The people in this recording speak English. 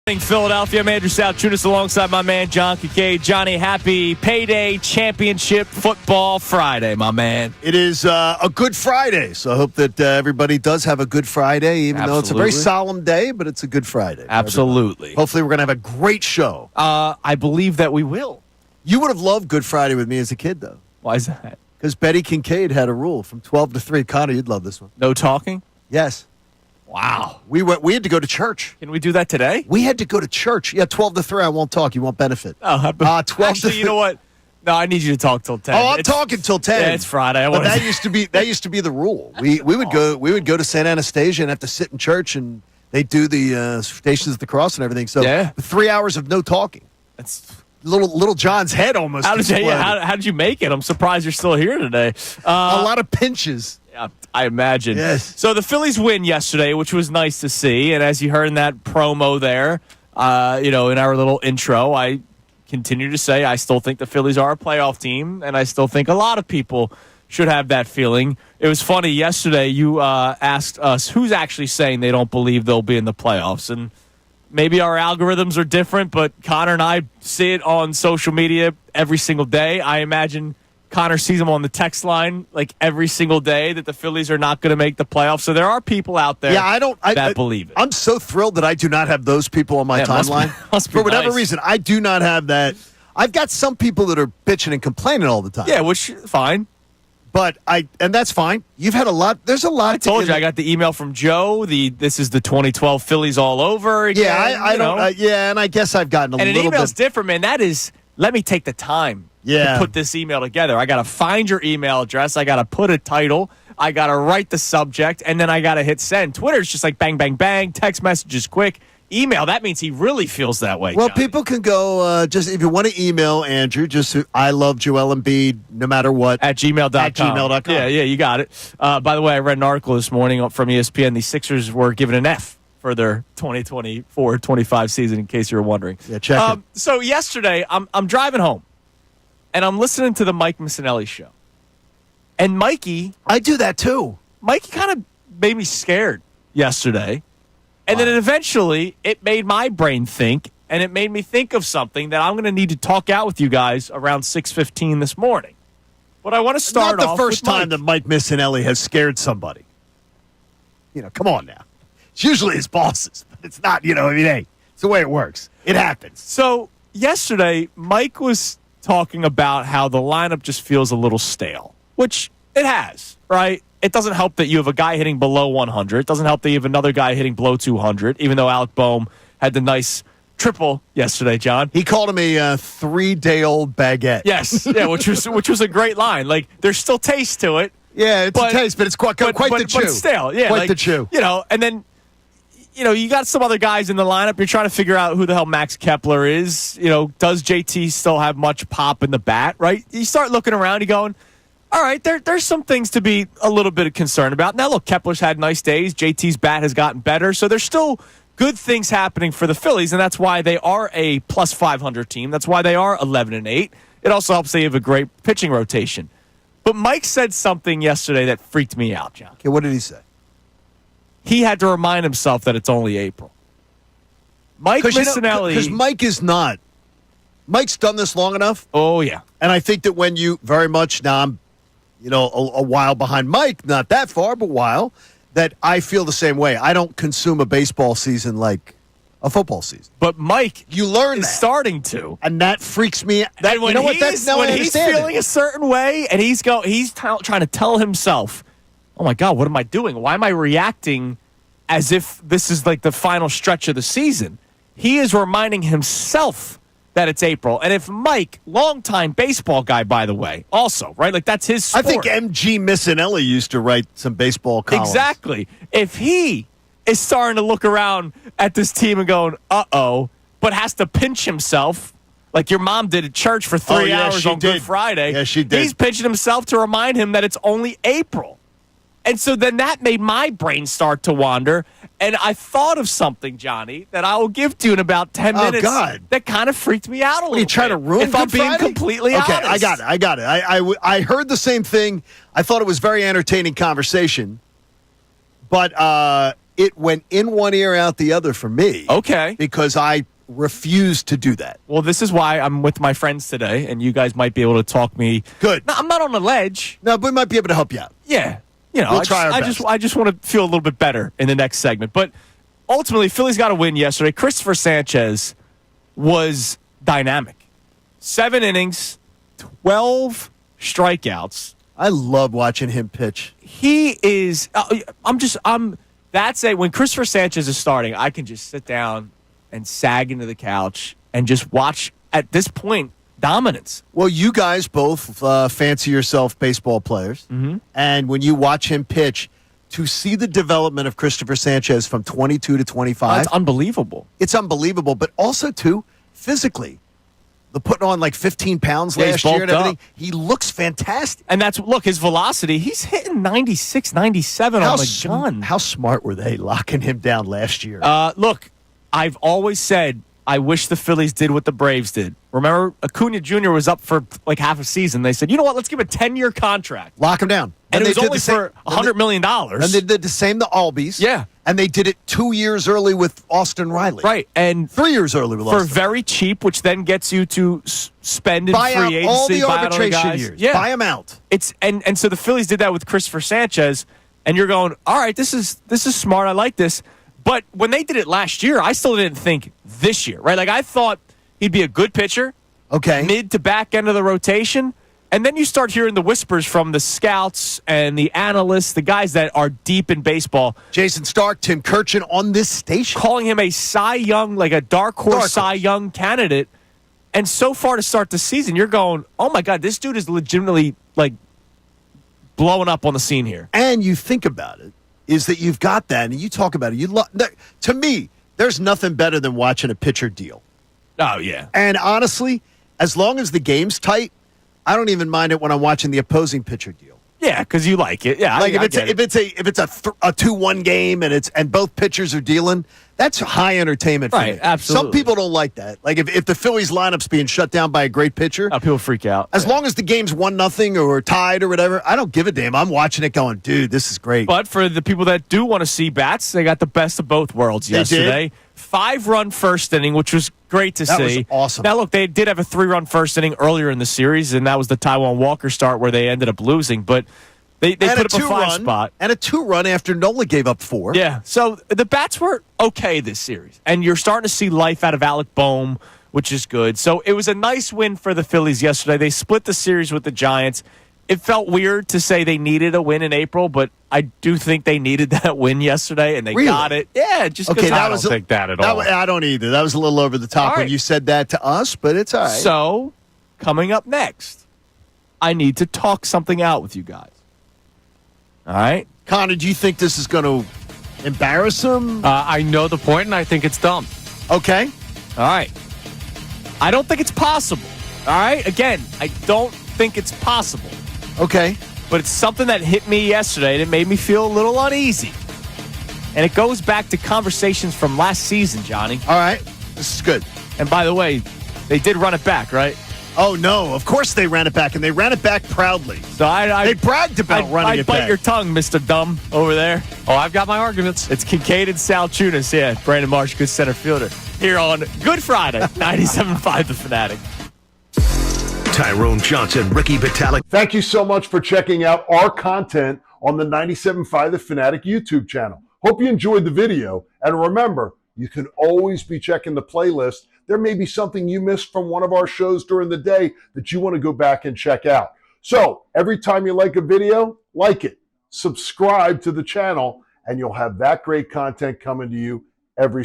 Philadelphia, I'm Andrew Salciunas alongside my man John Kincade. Johnny, happy payday championship football Friday, my man. It is a Good Friday, so I hope that everybody does have a Good Friday, even though it's a very solemn day, but it's a Good Friday. Absolutely. Hopefully we're going to have a great show. I believe that we will. You would have loved Good Friday with me as a kid, though. Why is that? Because Betty Kincade had a rule from 12 to 3. Connor, you'd love this one. No talking? Yes. Wow. We had to go to church. Can we do that today? We had to go to church. Yeah, 12 to 3, I won't talk. You won't benefit. 12 actually, to 3. You know what? No, I need you to talk till 10. Oh, I'm talking till 10. Yeah, it's Friday. But that used to be the rule. We would go to St. Anastasia and have to sit in church, and they do the Stations of the Cross and everything. So 3 hours of no talking. That's little John's head almost. How did you make it? I'm surprised you're still here today. A lot of pinches. Yeah, I imagine. Yes. So the Phillies win yesterday, which was nice to see. And as you heard in that promo there, in our little intro, I continue to say I still think the Phillies are a playoff team, and I still think a lot of people should have that feeling. It was funny. Yesterday, you asked us who's actually saying they don't believe they'll be in the playoffs. And maybe our algorithms are different, but Connor and I see it on social media every single day. I imagine Connor sees them on the text line like every single day that the Phillies are not going to make the playoffs. So there are people out there that believe it. I'm so thrilled that I do not have those people on my timeline. Must be For whatever nice. reason, I do not have that. I've got some people that are bitching and complaining all the time. Yeah, which fine. And that's fine. You've had a lot. There's a lot. I told you I got the email from Joe. This is the 2012 Phillies all over again. Yeah, I don't. And I guess I've gotten a little bit. And an email's different, man. That is, let me take the time to put this email together. I got to find your email address. I got to put a title. I got to write the subject, and then I got to hit send. Twitter's just like bang, bang, bang. Text messages quick. Email, that means he really feels that way. Well, Johnny. people can go, just if you want to email Andrew, just I love Joel Embiid, no matter what. At gmail.com. At gmail.com. Yeah, you got it. By the way, I read an article this morning from ESPN. The Sixers were given an F for their 2024-25 season, in case you were wondering. Yeah, check it. So yesterday, I'm driving home, and I'm listening to the Mike Missanelli show. And Mikey... I do that, too. Mikey kind of made me scared yesterday. And then eventually, it made my brain think, and it made me think of something that I'm going to need to talk out with you guys around 6:15 this morning. But I want to start off Not the first with time that Mike Missanelli has scared somebody. Come on now. It's usually his bosses, but it's not, hey, it's the way it works. It happens. So yesterday, Mike was talking about how the lineup just feels a little stale, which it has, right? It doesn't help that you have a guy hitting below 100. It doesn't help that you have another guy hitting below 200, even though Alec Boehm had the nice triple yesterday, John. He called him a 3-day-old baguette. Yes, yeah, which was a great line. Like, there's still taste to it. Yeah, it's a taste, but it's quite the chew. But still, yeah. Quite the chew. And then, you got some other guys in the lineup. You're trying to figure out who the hell Max Kepler is. Does JT still have much pop in the bat, right? You start looking around, you're going, all right, there's some things to be a little bit concerned about. Now, look, Kepler's had nice days. JT's bat has gotten better. So there's still good things happening for the Phillies, and that's why they are a plus 500 team. That's why they are 11-8. It also helps they have a great pitching rotation. But Mike said something yesterday that freaked me out, John. Okay, what did he say? He had to remind himself that it's only April. Mike Missanelli. Because Mike is not. Mike's done this long enough. Oh, yeah. And I think that when you very much, now I'm a while behind Mike, not that far, but while, that I feel the same way. I don't consume a baseball season like a football season. But Mike you learn is that. starting to. And that freaks me out. When he's feeling a certain way and he's trying to tell himself, oh, my God, what am I doing? Why am I reacting as if this is like the final stretch of the season? He is reminding himself that it's April. And if Mike, longtime baseball guy, by the way, also, right? Like, that's his sport. I think M.G. Missanelli used to write some baseball columns. Exactly. If he is starting to look around at this team and going, uh-oh, but has to pinch himself, like your mom did at church for 3 hours on Good Friday. Yeah, she did. He's pinching himself to remind him that it's only April. And so then that made my brain start to wander. And I thought of something, Johnny, that I will give to you in about 10 minutes. Oh, God. That kind of freaked me out a little bit. Are you trying to ruin If I'm Good being Friday? completely honest. Okay, I got it. I heard the same thing. I thought it was very entertaining conversation. But it went in one ear, out the other for me. Okay. Because I refuse to do that. Well, this is why I'm with my friends today, and you guys might be able to talk me. Good. No, I'm not on the ledge. No, but we might be able to help you out. Yeah. You know, We'll try our best. I just want to feel a little bit better in the next segment. But ultimately, Phillies got a win yesterday. Christopher Sanchez was dynamic. 7 innings, 12 strikeouts. I love watching him pitch. He is. When Christopher Sanchez is starting, I can just sit down and sag into the couch and just watch, at this point, dominance. Well, you guys both fancy yourself baseball players. Mm-hmm. And when you watch him pitch, to see the development of Christopher Sanchez from 22 to 25. It's unbelievable. It's unbelievable. But also, too, physically. The putting on like 15 pounds Yeah, last he's year and bulked everything. up. He looks fantastic. And look, his velocity, he's hitting 96, 97 on the gun. How smart were they locking him down last year? Look, I've always said I wish the Phillies did what the Braves did. Remember, Acuna Jr. was up for like half a season. They said, you know what, let's give him a 10-year contract. Lock him down. And it was only for $100 million. And they did the same to Albies. Yeah. And they did it 2 years early with Austin Riley. Right. And 3 years early with Austin. For very cheap, which then gets you to spend in buy free out agency. all the buy out other arbitration guys. years. Yeah. Buy them out. And so the Phillies did that with Christopher Sanchez, and you're going, all right, this is smart. I like this. But when they did it last year, I still didn't think this year, right? Like, I thought he'd be a good pitcher. Okay. Mid to back end of the rotation. And then you start hearing the whispers from the scouts and the analysts, the guys that are deep in baseball. Jason Stark, Tim Kirchin on this station. Calling him a Cy Young, like a dark horse Cy Young candidate. And so far to start the season, you're going, oh, my God, this dude is legitimately, like, blowing up on the scene here. And you think about it, is that you've got that, and you talk about it. To me, there's nothing better than watching a pitcher deal. Oh, yeah. And honestly, as long as the game's tight, I don't even mind it when I'm watching the opposing pitcher deal. Yeah, because you like it. Yeah, like if it's a 2-1 game and both pitchers are dealing, that's high entertainment for me. Absolutely. Some people don't like that. Like if the Phillies lineup's being shut down by a great pitcher, people freak out. As long as the game's 1-0 or tied or whatever, I don't give a damn. I'm watching it going, dude, this is great. But for the people that do want to see bats, they got the best of both worlds yesterday. 5-run first inning, which was great to see. That was awesome. Now, look, they did have a 3-run first inning earlier in the series, and that was the Taijuan Walker start where they ended up losing. But they put up a 5 spot. And a 2-run after Nola gave up 4. Yeah, so the bats were okay this series. And you're starting to see life out of Alec Boehm, which is good. So it was a nice win for the Phillies yesterday. They split the series with the Giants. It felt weird to say they needed a win in April, but I do think they needed that win yesterday, and they got it. Yeah, just because I don't think that at all. I don't either. That was a little over the top when you said that to us, but it's all right. So, coming up next, I need to talk something out with you guys. All right? Connor, do you think this is going to embarrass him? I know the point, and I think it's dumb. Okay. All right. I don't think it's possible. All right? Again, I don't think it's possible. Okay. But it's something that hit me yesterday, and it made me feel a little uneasy. And it goes back to conversations from last season, Johnny. All right. This is good. And by the way, they did run it back, right? Oh, no. Of course they ran it back, and they ran it back proudly. So they bragged about running it back. I'd bite your tongue, Mr. Dumb, over there. Oh, I've got my arguments. It's Kincade and Salciunas, yeah. Brandon Marsh, good center fielder. Here on Good Friday, 97.5 The Fanatic. Tyrone Johnson, Ricky Vitalik. Thank you so much for checking out our content on the 97.5 The Fanatic YouTube channel. Hope you enjoyed the video. And remember, you can always be checking the playlist. There may be something you missed from one of our shows during the day that you want to go back and check out. So every time you like a video, like it, subscribe to the channel, and you'll have that great content coming to you every